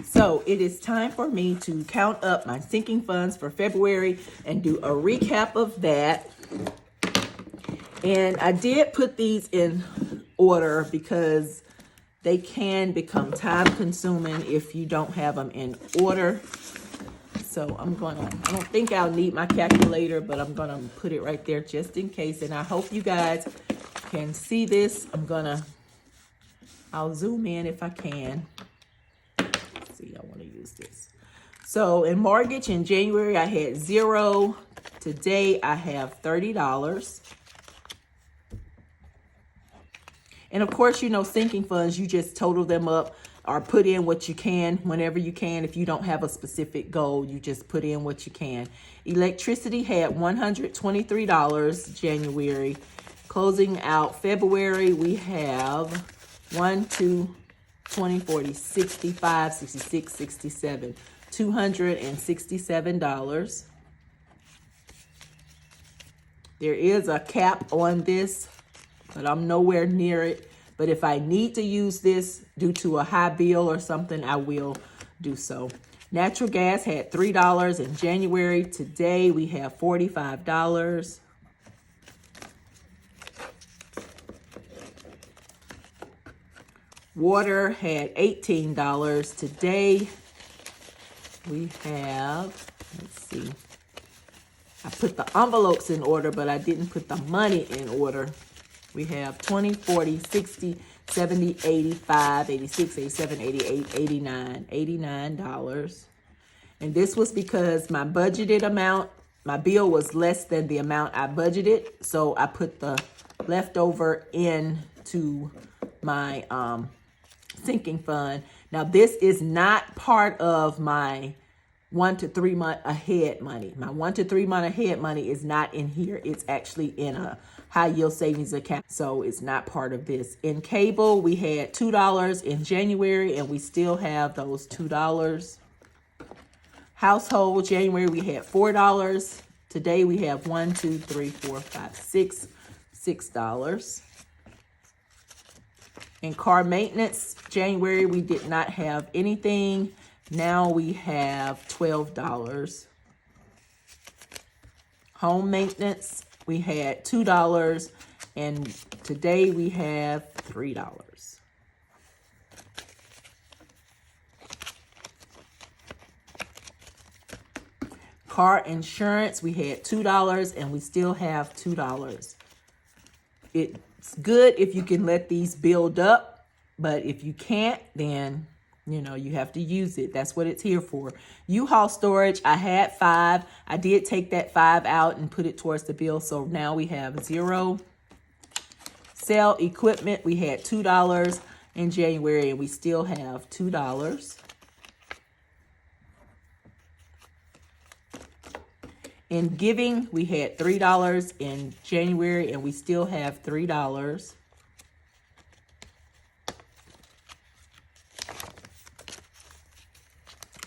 So it is time for me to count up my sinking funds for February and do a recap of that. And I did put these in order because they can become time consuming if you don't have them in order. So I don't think I'll need my calculator, but I'm gonna put it right there just in case. And I hope you guys can see this. I'll zoom in if I can. Let's see, I wanna use this. So in mortgage in January, I had $0. Today I have $30. And of course, you know, sinking funds, you just total them up or put in what you can whenever you can. If you don't have a specific goal, you just put in what you can. Electricity had $123 January. Closing out February, we have 1, 2, 20, 40, 65, 66, 67, $267. There is a cap on this, but I'm nowhere near it. But if I need to use this due to a high bill or something, I will do so. Natural gas had $3 in January. Today we have $45. Water had $18. Today we have, let's see, I put the envelopes in order, but I didn't put the money in order. We have 20, 40, 60, 70, 85, 86, 87, 88, 89, $89. And this was because my budgeted amount, my bill was less than the amount I budgeted. So I put the leftover into my sinking fund. Now this is not part of my 1 to 3 month ahead money. My 1 to 3 month ahead money is not in here. It's actually in a high yield savings account. So it's not part of this. In cable, we had $2 in January and we still have those $2. Household, January, we had $4. Today we have $6. In car maintenance, January, we did not have anything. Now we have $12. Home maintenance, we had $2, and today we have $3. Car insurance, we had $2, and we still have $2. It's good if you can let these build up, but if you can't, then you know, you have to use it. That's what it's here for. U-Haul storage, I had 5. I did take that 5 out and put it towards the bill. So now we have $0. Sell equipment, we had $2 in January and we still have $2. In giving, we had $3 in January and we still have $3.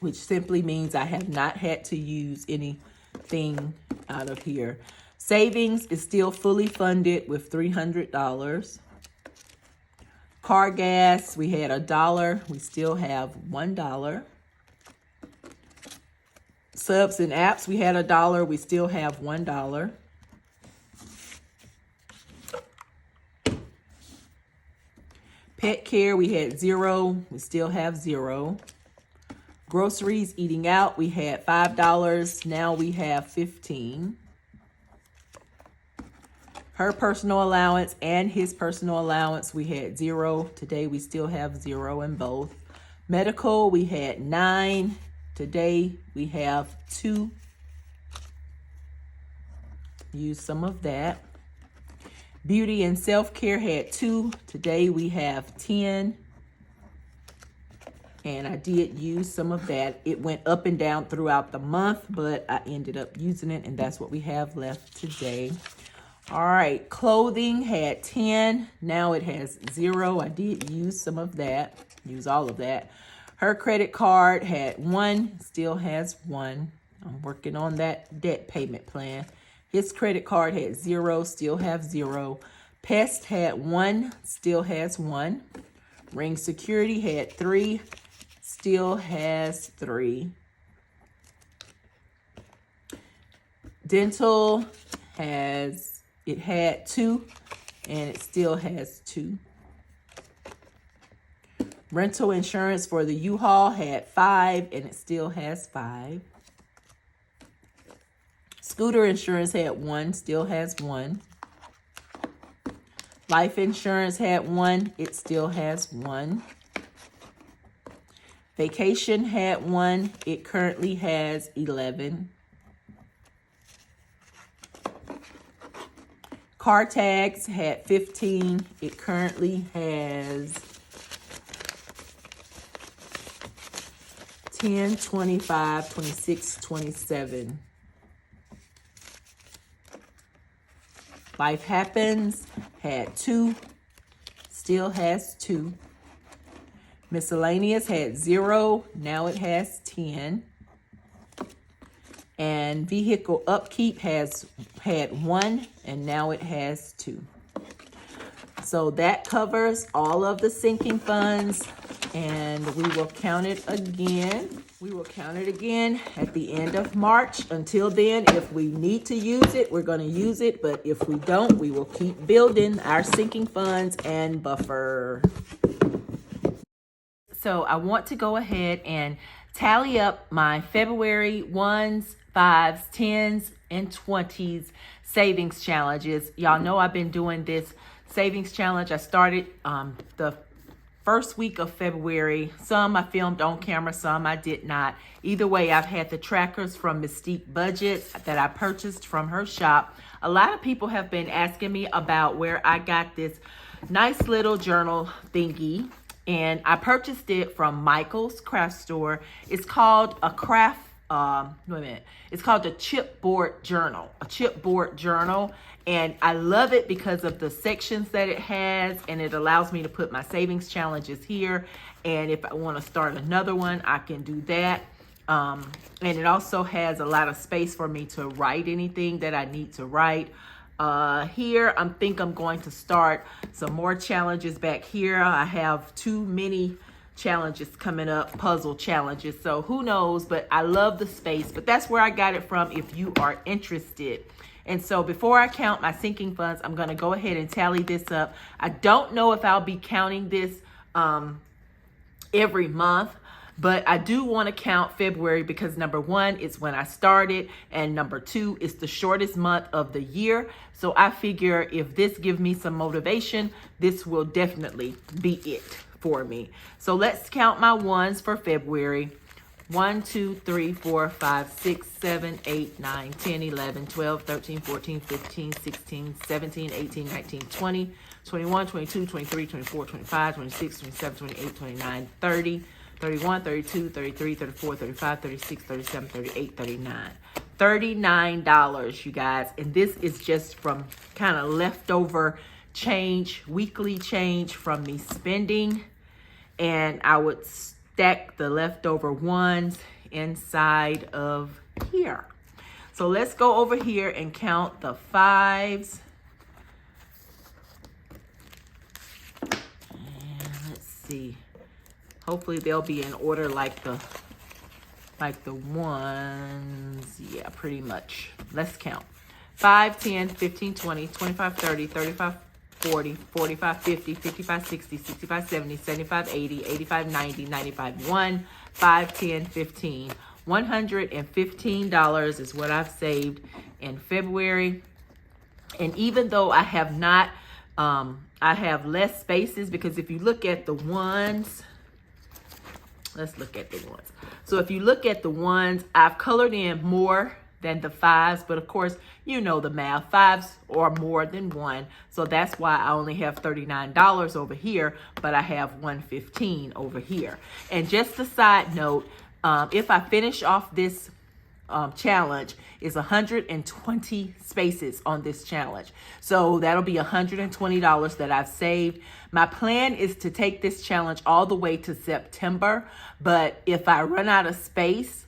Which simply means I have not had to use anything out of here. Savings is still fully funded with $300. Car gas, we had $1. We still have $1. Subs and apps, we had $1. We still have $1. Pet care, we had $0. We still have $0. Groceries, eating out, we had $5. Now we have $15. Her personal allowance and his personal allowance, we had $0. Today we still have $0 in both. Medical, we had $9. Today we have $2. Use some of that. Beauty and self-care had $2. Today we have $10. And I did use some of that. It went up and down throughout the month, but I ended up using it, and that's what we have left today. All right, clothing had 10. Now it has 0. I did use some of that, use all of that. Her credit card had 1, still has 1. I'm working on that debt payment plan. His credit card had 0, still have 0. Pest had 1, still has 1. Ring Security had 3, still has 3. Dental had 2 and it still has 2. Rental insurance for the U-Haul had 5 and it still has 5. Scooter insurance had 1, still has 1. Life insurance had 1, it still has 1. Vacation had 1, it currently has 11. Car tags had 15, it currently has 10, 25, 26, 27. Life Happens had 2, still has 2. Miscellaneous had 0, now it has 10. And vehicle upkeep had 1 and now it has 2. So that covers all of the sinking funds, and we will count it again. We will count it again at the end of March. Until then, if we need to use it, we're going to use it. But if we don't, we will keep building our sinking funds and buffer. So I want to go ahead and tally up my February 1s, 5s, 10s, and 20s savings challenges. Y'all know I've been doing this savings challenge. I started the first week of February. Some I filmed on camera, some I did not. Either way, I've had the trackers from Mystique Budget that I purchased from her shop. A lot of people have been asking me about where I got this nice little journal thingy. And I purchased it from Michael's Craft Store. It's called a it's called a chipboard journal. And I love it because of the sections that it has, and it allows me to put my savings challenges here. And if I want to start another one, I can do that. And it also has a lot of space for me to write anything that I need to write. Here, I think I'm going to start some more challenges back here. I have too many challenges coming up, puzzle challenges. So who knows, but I love the space. But that's where I got it from if you are interested. And so before I count my sinking funds, I'm going to go ahead and tally this up. I don't know if I'll be counting this every month, but I do want to count February because number 1 is when I started, and number 2 is the shortest month of the year. So I figure if this gives me some motivation, this will definitely be it for me. So let's count my ones for February. 1, 2, 3, 4, 5, 6, 7, 8, 9, 10, 11, 12, 13, 14, 15, 16, 17, 18, 19, 20, 21, 22, 23, 24, 25, 26, 27, 28, 29, 30, 31, 32, 33, 34, 35, 36, 37, 38, 39. $39, you guys. And this is just from kind of leftover change, weekly change from me spending. And I would stack the leftover ones inside of here. So let's go over here and count the 5s. And let's see. Hopefully they'll be in order like the ones. Yeah, pretty much. Let's count. 5, 10, 15, 20, 25, 30, 35, 40, 45, 50, 55, 60, 65, 70, 75, 80, 85, 90, 95, 1, 5, 10, 15. $115 is what I've saved in February. And even though I have not, I have less spaces, because if you look at the ones, let's look at the ones. So if you look at the ones, I've colored in more than the 5s, but of course, you know the math. 5s are more than 1, so that's why I only have $39 over here, but I have $115 over here. And just a side note, if I finish off this challenge, is 120 spaces on this challenge. So that'll be $120 that I've saved. My plan is to take this challenge all the way to September, but if I run out of space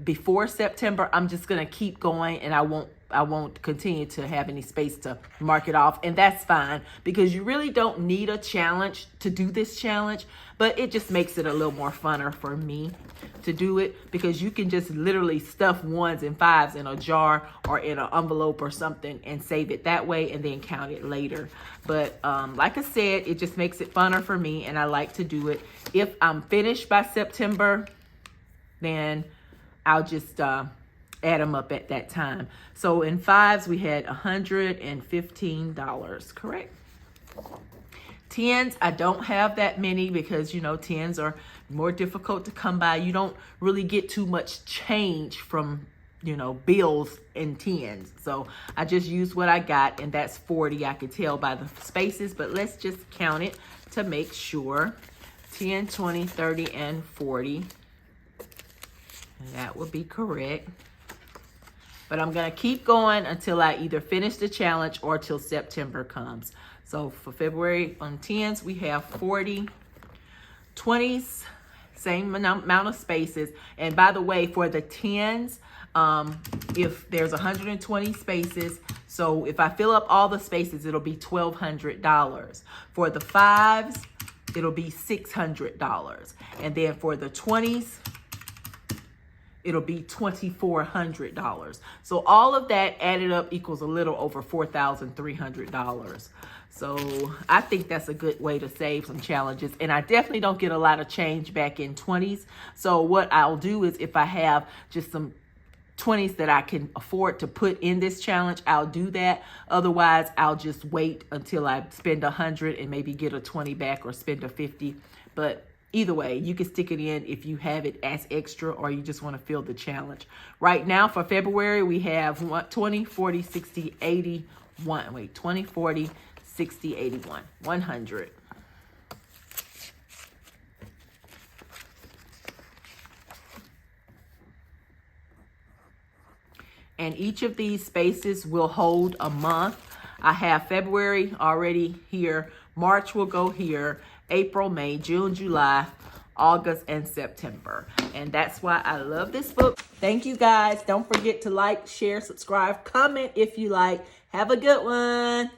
before September, I'm just going to keep going and I won't I won't continue to have any space to mark it off, and that's fine because you really don't need a challenge to do this challenge, but it just makes it a little more funner for me to do it because you can just literally stuff 1s and 5s in a jar or in an envelope or something and save it that way and then count it later. But like I said, it just makes it funner for me, and I like to do it. If I'm finished by September, then I'll just add them up at that time. So in 5s, we had $115, correct? 10s, I don't have that many because, you know, 10s are more difficult to come by. You don't really get too much change from, you know, bills in 10s. So I just used what I got, and that's 40. I could tell by the spaces, but let's just count it to make sure. 10, 20, 30, and 40. And that would be correct. But I'm going to keep going until I either finish the challenge or till September comes. So for February on 10s, we have 40. 20s, same amount of spaces. And by the way, for the 10s, if there's 120 spaces, so if I fill up all the spaces, it'll be $1,200. For the 5s, it'll be $600. And then for the 20s, it'll be $2,400. So all of that added up equals a little over $4,300. So I think that's a good way to save some challenges. And I definitely don't get a lot of change back in 20s. So what I'll do is if I have just some 20s that I can afford to put in this challenge, I'll do that. Otherwise, I'll just wait until I spend 100 and maybe get a 20 back or spend a 50. But either way, you can stick it in if you have it as extra or you just want to fill the challenge. Right now for February, we have 20, 40, 60, 81. Wait, 20, 40, 60, 81, 100. And each of these spaces will hold a month. I have February already here. March will go here. April, May, June, July, August, and September. And that's why I love this book. Thank you guys. Don't forget to like, share, subscribe, comment if you like. Have a good one.